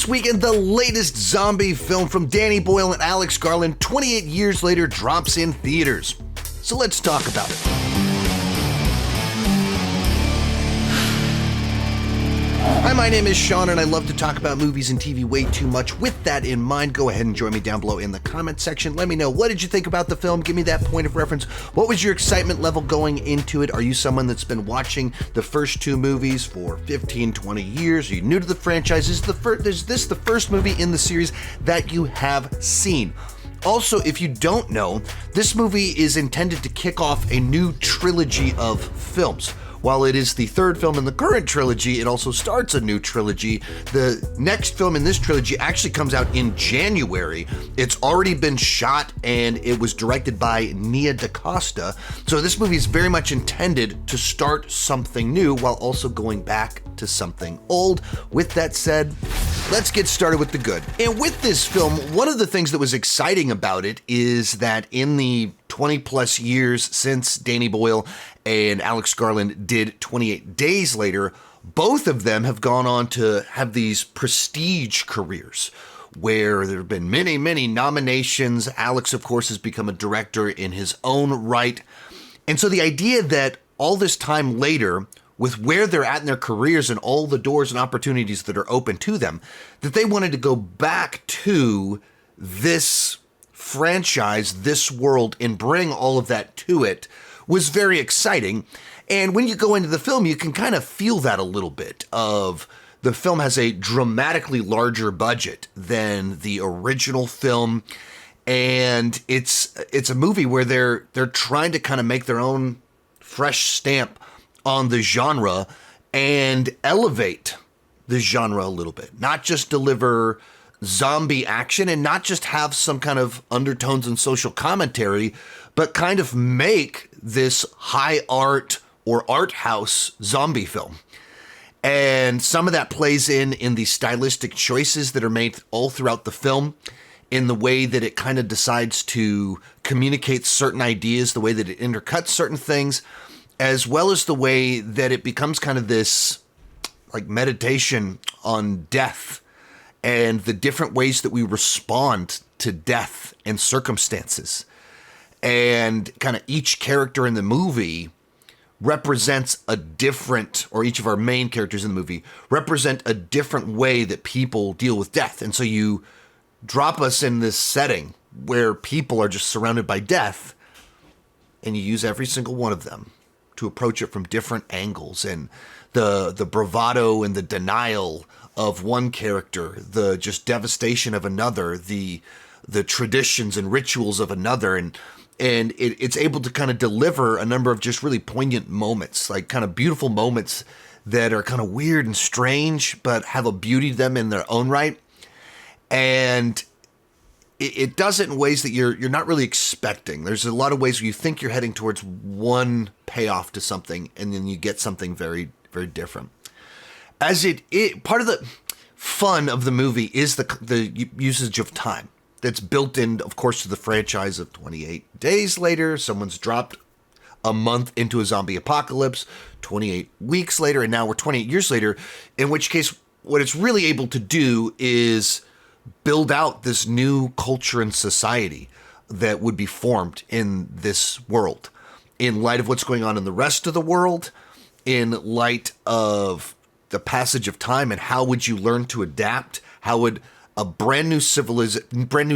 This weekend, the latest zombie film from Danny Boyle and Alex Garland, 28 years later, drops in theaters. So let's talk about it. Hi, my name is Sean, and I love to talk about movies and TV way too much. With that in mind, go ahead and join me down below in the comment section. Let me know, what did you think about the film? Give me that point of reference. What was your excitement level going into it? Are you someone that's been watching the first two movies for 15, 20 years? Are you new to the franchise? Is this the first movie in the series that you have seen? Also, if you don't know, this movie is intended to kick off a new trilogy of films. While it is the third film in the current trilogy, it also starts a new trilogy. The next film in this trilogy actually comes out in January. It's already been shot and it was directed by Nia DaCosta. So this movie is very much intended to start something new while also going back to something old. With that said, let's get started with the good. And with this film, one of the things that was exciting about it is that in the 20 plus years since Danny Boyle and Alex Garland did 28 Days Later, both of them have gone on to have these prestige careers where there have been many, many nominations. Alex, of course, has become a director in his own right. And so the idea that all this time later, with where they're at in their careers and all the doors and opportunities that are open to them, that they wanted to go back to this franchise, this world, and bring all of that to it was very exciting. And when you go into the film, you can kind of feel that a little bit of the film has a dramatically larger budget than the original film. And it's a movie where they're trying to kind of make their own fresh stamp on the genre and elevate the genre a little bit, not just deliver zombie action and not just have some kind of undertones and social commentary, but kind of make this high art or art house zombie film. And some of that plays in the stylistic choices that are made all throughout the film, in the way that it kind of decides to communicate certain ideas, the way that it intercuts certain things, as well as the way that it becomes kind of this like meditation on death and the different ways that we respond to death and circumstances. And kind of each character in the movie represents a different, or each of our main characters in the movie represent a different way that people deal with death. And so you drop us in this setting where people are just surrounded by death, and you use every single one of them to approach it from different angles, and the bravado and the denial of one character, the just devastation of another, the traditions and rituals of another, and it's able to kind of deliver a number of just really poignant moments, like kind of beautiful moments that are kind of weird and strange, but have a beauty to them in their own right. And it does it in ways that you're not really expecting. There's a lot of ways where you think you're heading towards one payoff to something, and then you get something very, very different. Part of the fun of the movie is the usage of time that's built in, of course, to the franchise of 28 Days Later. Someone's dropped a month into a zombie apocalypse, 28 weeks later, and now we're 28 years later, in which case what it's really able to do is build out this new culture and society that would be formed in this world, in light of what's going on in the rest of the world, in light of the passage of time, and how would you learn to adapt? How would a brand new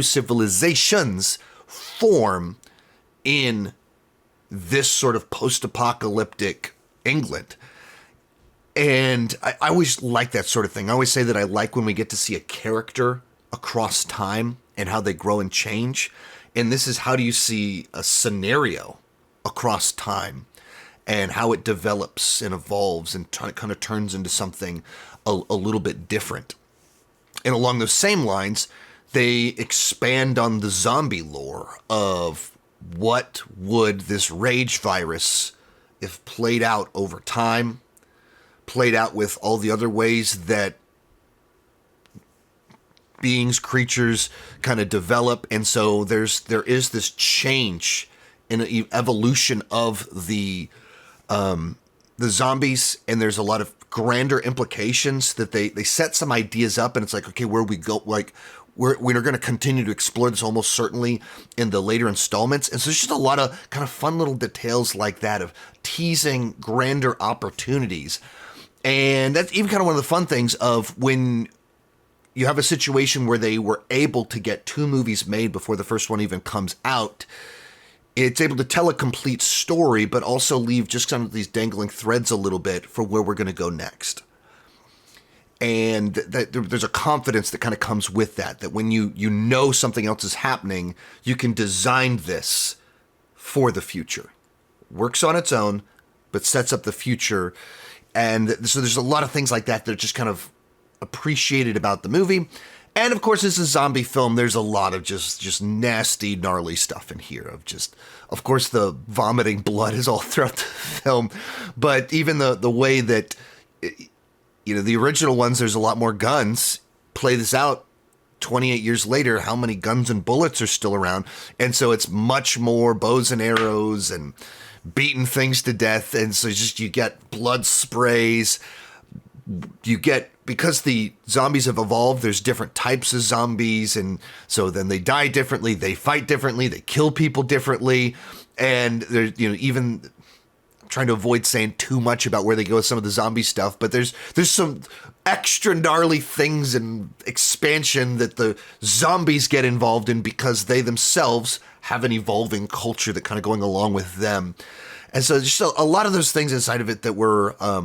civilizations form in this sort of post-apocalyptic England? And I always like that sort of thing. I always say that I like when we get to see a character across time and how they grow and change. And this is, how do you see a scenario across time and how it develops and evolves and kind of turns into something a little bit different. And along those same lines, they expand on the zombie lore of what would this rage virus, if played out over time, played out with all the other ways that beings, creatures kind of develop. And so there is this change in the evolution of the zombies, and there's a lot of grander implications, that they set some ideas up and it's like, okay, where we go, like we're going to continue to explore this almost certainly in the later installments. And so there's just a lot of kind of fun little details like that of teasing grander opportunities. And that's even kind of one of the fun things of when you have a situation where they were able to get 2 movies made before the first one even comes out. It's able to tell a complete story, but also leave just kind of these dangling threads a little bit for where we're going to go next. And there's a confidence that kind of comes with that when you know something else is happening, you can design this for the future. Works on its own, but sets up the future. And so there's a lot of things like that that are just kind of appreciated about the movie. And of course, it's a zombie film. There's a lot of just nasty, gnarly stuff in here of course, the vomiting blood is all throughout the film. But even the way that, the original ones, there's a lot more guns. Play this out 28 years later, how many guns and bullets are still around? And so it's much more bows and arrows and beating things to death. And so you get blood sprays. Because the zombies have evolved, there's different types of zombies, and so then they die differently, they fight differently, they kill people differently, and there's, even I'm trying to avoid saying too much about where they go with some of the zombie stuff, but there's some extra gnarly things and expansion that the zombies get involved in because they themselves have an evolving culture that kind of going along with them. And so just a lot of those things inside of it that were a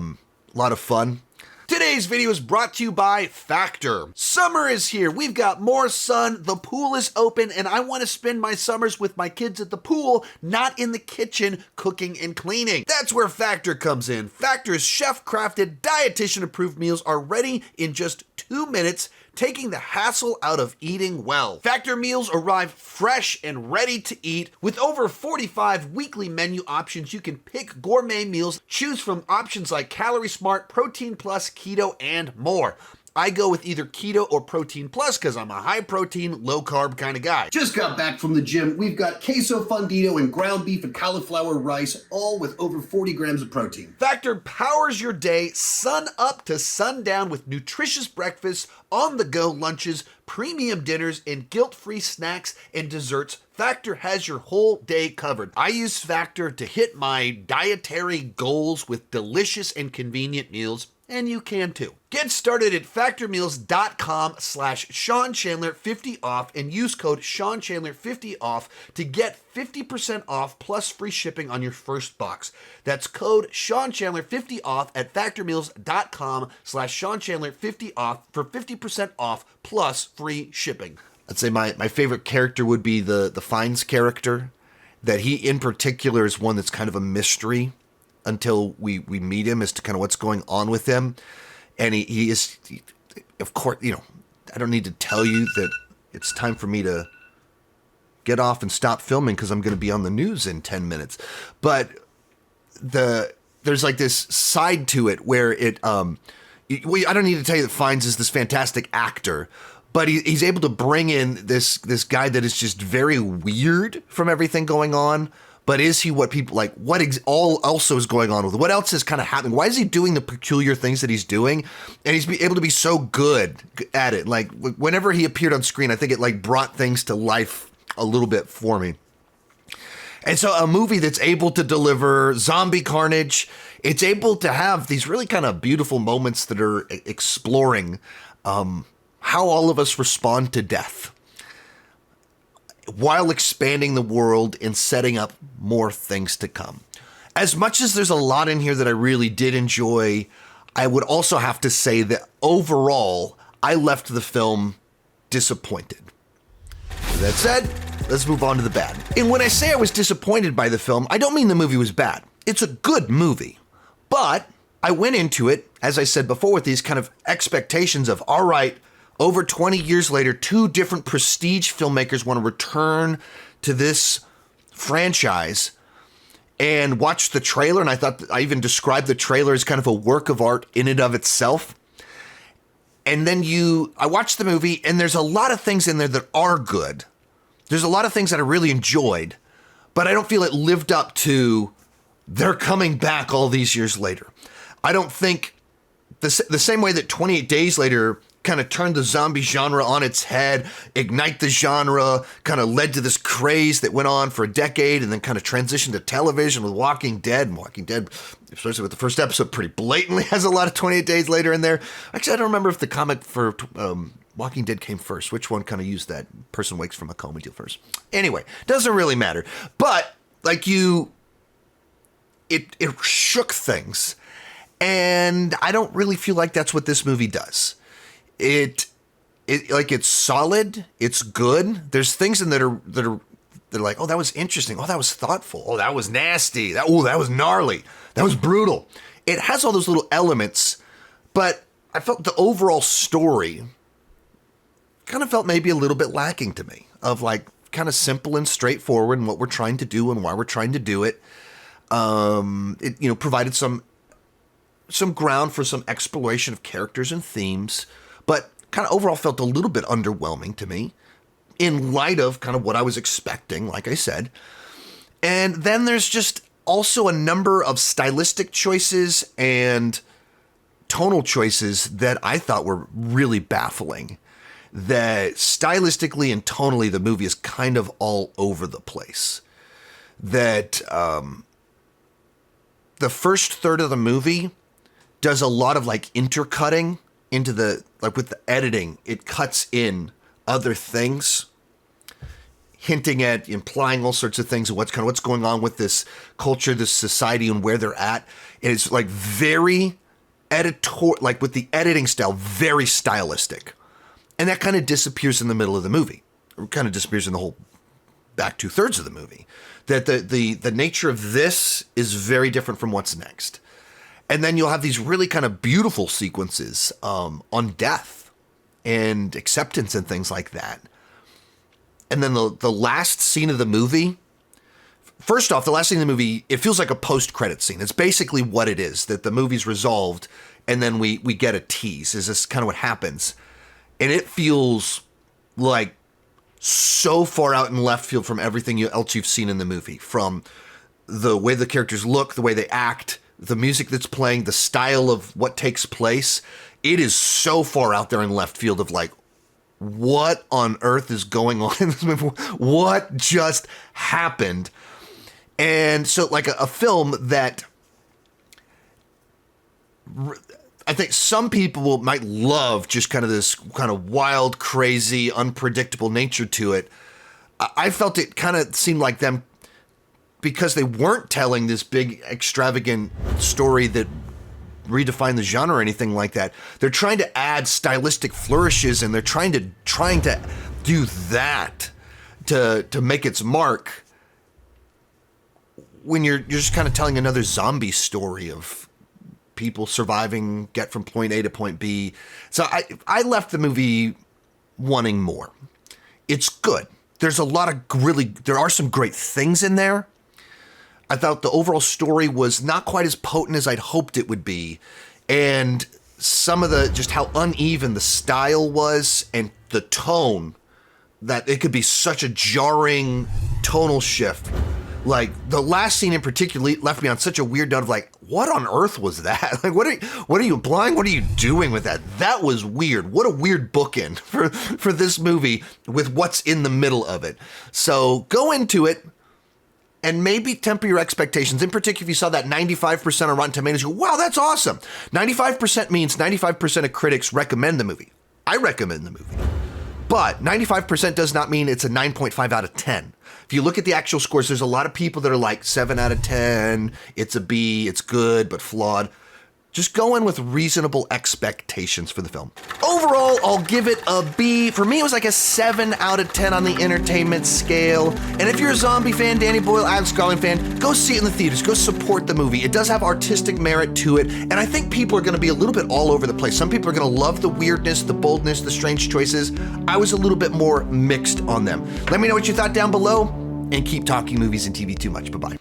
lot of fun. Today's video is brought to you by Factor. Summer is here. We've got more sun. The pool is open, and I want to spend my summers with my kids at the pool, not in the kitchen cooking and cleaning. That's where Factor comes in. Factor's chef-crafted, dietitian-approved meals are ready in just 2 minutes, taking the hassle out of eating well. Factor meals arrive fresh and ready to eat. With over 45 weekly menu options, you can pick gourmet meals, choose from options like Calorie Smart, Protein Plus, Keto, and more. I go with either Keto or Protein Plus because I'm a high protein, low carb kind of guy. Just got back from the gym. We've got queso fundido and ground beef and cauliflower rice, all with over 40 grams of protein. Factor powers your day sun up to sundown with nutritious breakfasts, on-the-go lunches, premium dinners, and guilt-free snacks and desserts. Factor has your whole day covered. I use Factor to hit my dietary goals with delicious and convenient meals, and you can too. Get started at factormeals.com/Sean Chandler 50 off and use code Sean Chandler 50 off to get 50% off plus free shipping on your first box. That's code Sean Chandler 50 off at factormeals.com/Sean Chandler 50 off for 50% off plus free shipping. I'd say my favorite character would be the Fiennes character. That he in particular is one that's kind of a mystery until we meet him as to kind of what's going on with him. And he is, of course, I don't need to tell you that it's time for me to get off and stop filming because I'm going to be on the news in 10 minutes. But there's like this side to it where I don't need to tell you that Fiennes is this fantastic actor, but he's able to bring in this guy that is just very weird from everything going on. But is he what people like? What also is going on with it? What else is kind of happening? Why is he doing the peculiar things that he's doing? And he's able to be so good at it. Like whenever he appeared on screen, I think it like brought things to life a little bit for me. And so a movie that's able to deliver zombie carnage, it's able to have these really kind of beautiful moments that are exploring how all of us respond to death, while expanding the world and setting up more things to come. As much as there's a lot in here that I really did enjoy, I would also have to say that overall, I left the film disappointed. With that said, let's move on to the bad. And when I say I was disappointed by the film, I don't mean the movie was bad. It's a good movie. But I went into it, as I said before, with these kind of expectations of, all right, over 20 years later, 2 different prestige filmmakers want to return to this franchise, and watched the trailer. And I thought I even described the trailer as kind of a work of art in and of itself. And then I watched the movie, and there's a lot of things in there that are good. There's a lot of things that I really enjoyed, but I don't feel it lived up to they're coming back all these years later. I don't think the same way that 28 Days Later kind of turned the zombie genre on its head, ignite the genre, kind of led to this craze that went on for a decade and then kind of transitioned to television with Walking Dead. And Walking Dead, especially with the first episode, pretty blatantly has a lot of 28 Days Later in there. Actually, I don't remember if the comic for Walking Dead came first. Which one kind of used that person wakes from a coma deal first? Anyway, doesn't really matter. But like it shook things. And I don't really feel like that's what this movie does. It's solid. It's good. There's things in that are like, oh, that was interesting. Oh, that was thoughtful. Oh, that was nasty. That was gnarly. That was brutal. It has all those little elements, but I felt the overall story kind of felt maybe a little bit lacking to me, of like kind of simple and straightforward in what we're trying to do and why we're trying to do it. It provided some ground for some exploration of characters and themes, but kind of overall felt a little bit underwhelming to me in light of kind of what I was expecting, like I said. And then there's just also a number of stylistic choices and tonal choices that I thought were really baffling. That stylistically and tonally, the movie is kind of all over the place. That the first third of the movie does a lot of like intercutting into with the editing. It cuts in other things, hinting at, implying all sorts of things of what's going on with this culture, this society, and where they're at. And it's like very like with the editing style, very stylistic. And that kind of disappears in the middle of the movie, or kind of disappears in the whole back 2/3 of the movie. That the nature of this is very different from what's next. And then you'll have these really kind of beautiful sequences on death and acceptance and things like that. And then the last scene of the movie, first off, the last scene of the movie, it feels like a post-credit scene. It's basically what it is, that the movie's resolved and then we get a tease. Is this kind of what happens? And it feels like so far out in left field from everything else you've seen in the movie, from the way the characters look, the way they act, the music that's playing, the style of what takes place. It is so far out there in left field of like, what on earth is going on in this movie? What just happened? And so like a film that I think some people might love, just kind of this kind of wild, crazy, unpredictable nature to it. I felt it kind of seemed like them, because they weren't telling this big, extravagant story that redefined the genre or anything like that. They're trying to add stylistic flourishes, and they're trying to do that to make its mark, when you're just kind of telling another zombie story of people surviving, get from point A to point B. So I left the movie wanting more. It's good. There's a lot of there are some great things in there. I thought the overall story was not quite as potent as I'd hoped it would be. And some of just how uneven the style was and the tone, that it could be such a jarring tonal shift. Like the last scene in particular left me on such a weird note of like, what on earth was that? Like, what are you implying? What are you doing with that? That was weird. What a weird bookend for this movie with what's in the middle of it. So go into it and maybe temper your expectations. In particular, if you saw that 95% on Rotten Tomatoes, you go, wow, that's awesome. 95% means 95% of critics recommend the movie. I recommend the movie. But 95% does not mean it's a 9.5 out of 10. If you look at the actual scores, there's a lot of people that are like 7 out of 10, it's a B, it's good, but flawed. Just go in with reasonable expectations for the film. Overall, I'll give it a B. For me, it was like a 7 out of 10 on the entertainment scale. And if you're a zombie fan, Danny Boyle, Adam Scarlett fan, go see it in the theaters. Go support the movie. It does have artistic merit to it. And I think people are going to be a little bit all over the place. Some people are going to love the weirdness, the boldness, the strange choices. I was a little bit more mixed on them. Let me know what you thought down below, and keep talking movies and TV too much. Bye-bye.